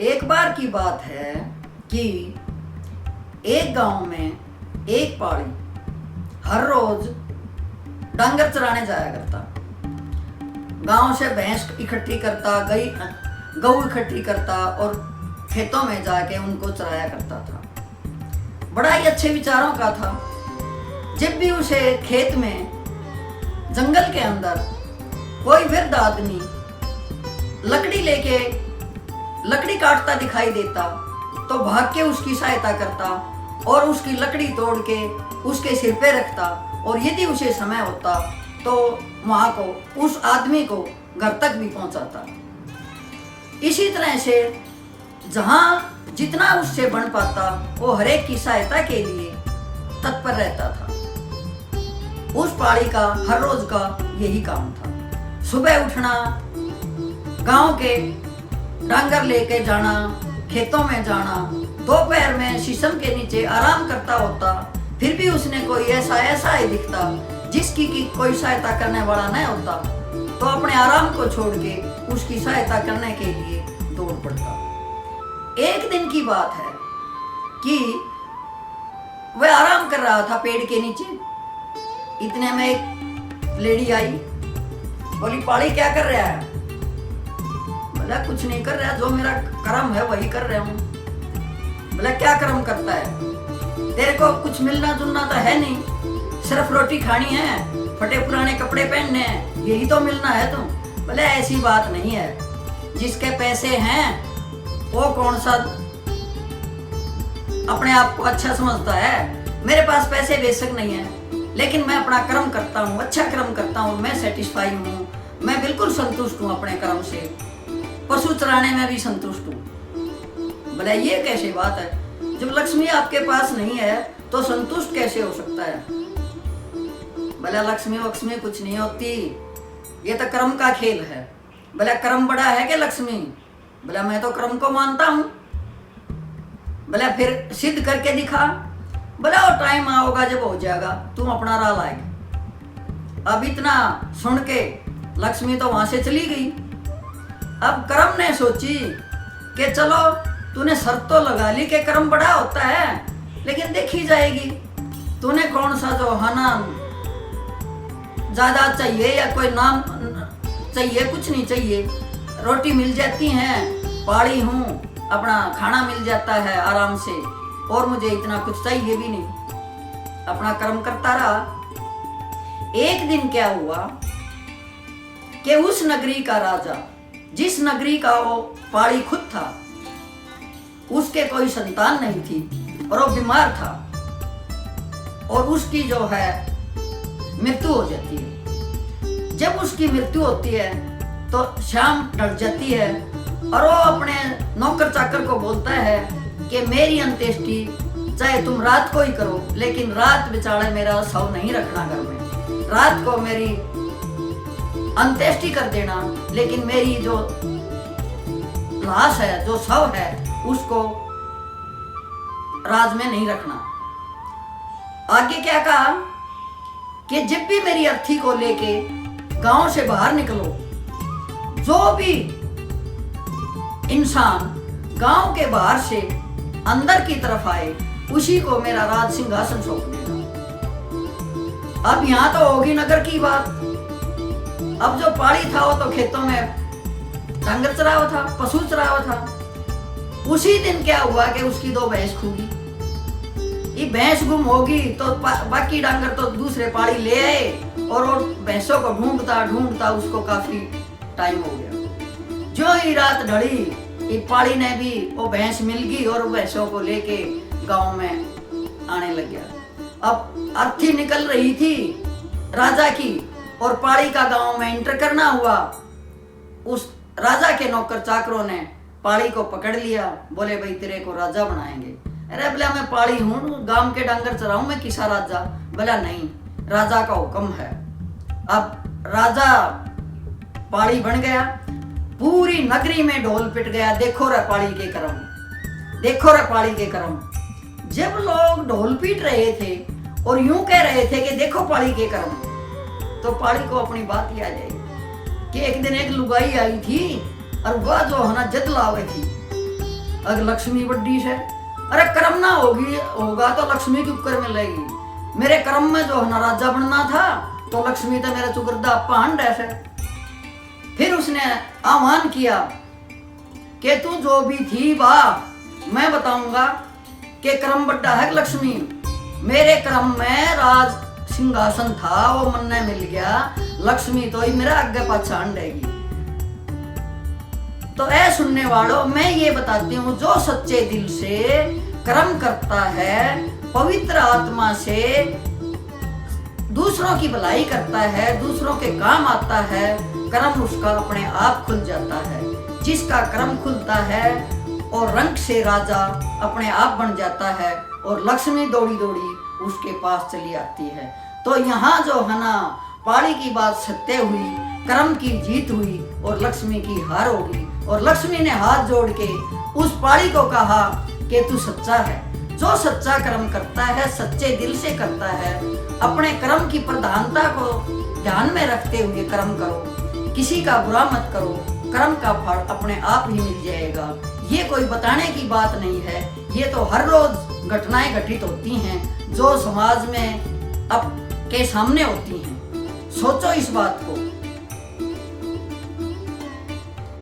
एक बार की बात है कि एक गांव में एक पाड़ी हर रोज डांगर चराने जाया करता। गांव से भैंस इकट्ठी करता, गऊ इकट्ठी करता और खेतों में जाके उनको चराया करता था। बड़ा ही अच्छे विचारों का था। जब भी उसे खेत में जंगल के अंदर कोई वृद्ध आदमी लकड़ी काटता दिखाई देता तो भाग के उसकी सहायता करता और उसकी लकड़ी तोड़ के उसके सिर पे रखता, और यदि उसे समय होता तो वहां को उस आदमी को घर तक भी पहुंचाता। इसी तरह से जहां जितना उससे बन पाता वो हरेक की सहायता के लिए तत्पर रहता था। उस पाड़ी का हर रोज का यही काम था। सुबह उठना, गांव के डांगर लेके जाना, खेतों में जाना, दोपहर में शीशम के नीचे आराम करता होता। फिर भी उसने कोई ऐसा ही दिखता जिसकी की कोई सहायता करने वाला नहीं होता, तो अपने आराम को छोड़ के उसकी सहायता करने के लिए दौड़ पड़ता। एक दिन की बात है कि वह आराम कर रहा था पेड़ के नीचे। इतने में एक लेडी आई, बोली पाड़ी क्या कर रहा है? बोला कुछ नहीं कर रहा, जो मेरा कर्म है वही कर रहा हूँ। बोला क्या कर्म करता है? तेरे को कुछ मिलना जुलना तो है नहीं, सिर्फ रोटी खानी है, फटे पुराने कपड़े पहनने हैं, यही तो मिलना है तुम। बोले ऐसी बात नहीं है, जिसके पैसे हैं वो कौन सा अपने आप को अच्छा समझता है। मेरे पास पैसे बेशक नहीं है, लेकिन मैं अपना कर्म करता हूँ, अच्छा कर्म करता हूँ, मैं सेटिस्फाई हूँ, मैं बिल्कुल संतुष्ट हूँ अपने कर्म से। पशु चराने में भी संतुष्ट हूँ। बोला ये कैसी बात है? जब लक्ष्मी आपके पास नहीं है तो संतुष्ट कैसे हो सकता है? बोला लक्ष्मी वक्ष्मी कुछ नहीं होती, ये तो कर्म का खेल है। बोला कर्म बड़ा है कि लक्ष्मी? बोला मैं तो कर्म को मानता हूँ। बोला फिर सिद्ध करके दिखा। बोला वो टाइम आओगा जब हो जाएगा, तुम अपना राह लाएगी। अब इतना सुन के लक्ष्मी तो वहां से चली गई। अब कर्म ने सोची कि चलो तूने शर्त तो लगा ली कि कर्म बड़ा होता है, लेकिन देखी जाएगी। तूने कौन सा जो है ना ज्यादा चाहिए या कोई नाम चाहिए, कुछ नहीं चाहिए। रोटी मिल जाती है, पाड़ी हूँ, अपना खाना मिल जाता है आराम से, और मुझे इतना कुछ चाहिए भी नहीं। अपना कर्म करता रहा। एक दिन क्या हुआ कि उस नगरी का राजा, जिस नगरी का वो पाड़ी खुद था, उसके कोई संतान नहीं थी और वो बीमार था, और उसकी जो है मृत्यु हो जाती है। जब उसकी मृत्यु होती है तो शाम ढल जाती है, और वो अपने नौकर चाकर को बोलता है कि मेरी अंत्येष्टि चाहे तुम रात को ही करो, लेकिन रात बिचारे मेरा शव नहीं रखना घर में। रात को मेरी अंत्येष्टि कर देना, लेकिन मेरी जो लाश है, जो शव है, उसको राज में नहीं रखना। आगे क्या कहा कि जब भी मेरी अर्थी को लेके गांव से बाहर निकलो, जो भी इंसान गांव के बाहर से अंदर की तरफ आए, उसी को मेरा राज सिंहासन सौंप देना। अब यहां तो होगी नगर की बात। अब जो पाड़ी था वो तो खेतों में डांगर चरा हुआ था, पशु चरा हुआ था। उसी दिन क्या हुआ कि उसकी 2 भैंस खूगी। ये भैंस गुम होगी तो बाकी डांगर तो दूसरे पाड़ी ले आए, और भैंसों को ढूंढता उसको काफी टाइम हो गया। जो ही रात ढली, ये पाड़ी ने भी वो भैंस मिल गई और भैंसों को लेके गांव में आने लग गया। अब अर्थी निकल रही थी राजा की, और पाड़ी का गांव में एंटर करना हुआ। उस राजा के नौकर चाकरों ने पाड़ी को पकड़ लिया। बोले भाई तेरे को राजा बनाएंगे। अरे बोला मैं पाड़ी हूँ, गांव के डांगर चराऊं, मैं किसा राजा? बोला नहीं, राजा का हुक्म है। अब राजा पाड़ी बन गया। पूरी नगरी में ढोल पिट गया, देखो रे पाड़ी के कर्म, देखो रे पाड़ी के कर्म। जब लोग ढोल पीट रहे थे और यूं कह रहे थे कि देखो पाड़ी के कर्म, तो पाड़ी को अपनी बात याद आई कि एक दिन एक लुगाई आई थी, और वह जो है ना जद लावे थी, अगर लक्ष्मी बड्डी से, अरे कर्म ना होगा तो लक्ष्मी क्यों कर मिलेगी। मेरे कर्म में जो है ना राजा बनना था, तो लक्ष्मी तो मेरा चुगरदा पांड ऐसे। फिर उसने आह्वान किया कि तू जो भी थी बा, मैं बताऊंगा कि कर्म बड्डा है लक्ष्मी। मेरे कर्म में राज सिंहासन था, वो मन ने मिल गया, लक्ष्मी तो ही मेरा आगे पहचान रहेगी। तो ऐ सुनने वालों, मैं ये बताती हूँ, जो सच्चे दिल से कर्म करता है, पवित्र आत्मा से दूसरों की भलाई करता है, दूसरों के काम आता है, कर्म उसका अपने आप खुल जाता है। जिसका कर्म खुलता है और रंग से राजा अपने आप बन जाता है, और लक्ष्मी दौड़ी दौड़ी उसके पास चली आती है। तो यहाँ जो है ना पाड़ी की बात सत्य हुई, कर्म की जीत हुई और लक्ष्मी की हार होगी। और लक्ष्मी ने हाथ जोड़ के उस पाड़ी को कहा कि तू सच्चा है, जो सच्चा कर्म करता है, सच्चे दिल से करता है, अपने कर्म की प्रधानता को ध्यान में रखते हुए कर्म करो, किसी का बुरा मत करो, कर्म का फल अपने आप ही मिल जाएगा। ये कोई बताने की बात नहीं है, ये तो हर रोज घटनाएं घटित होती हैं जो समाज में अब के सामने होती हैं। सोचो इस बात को।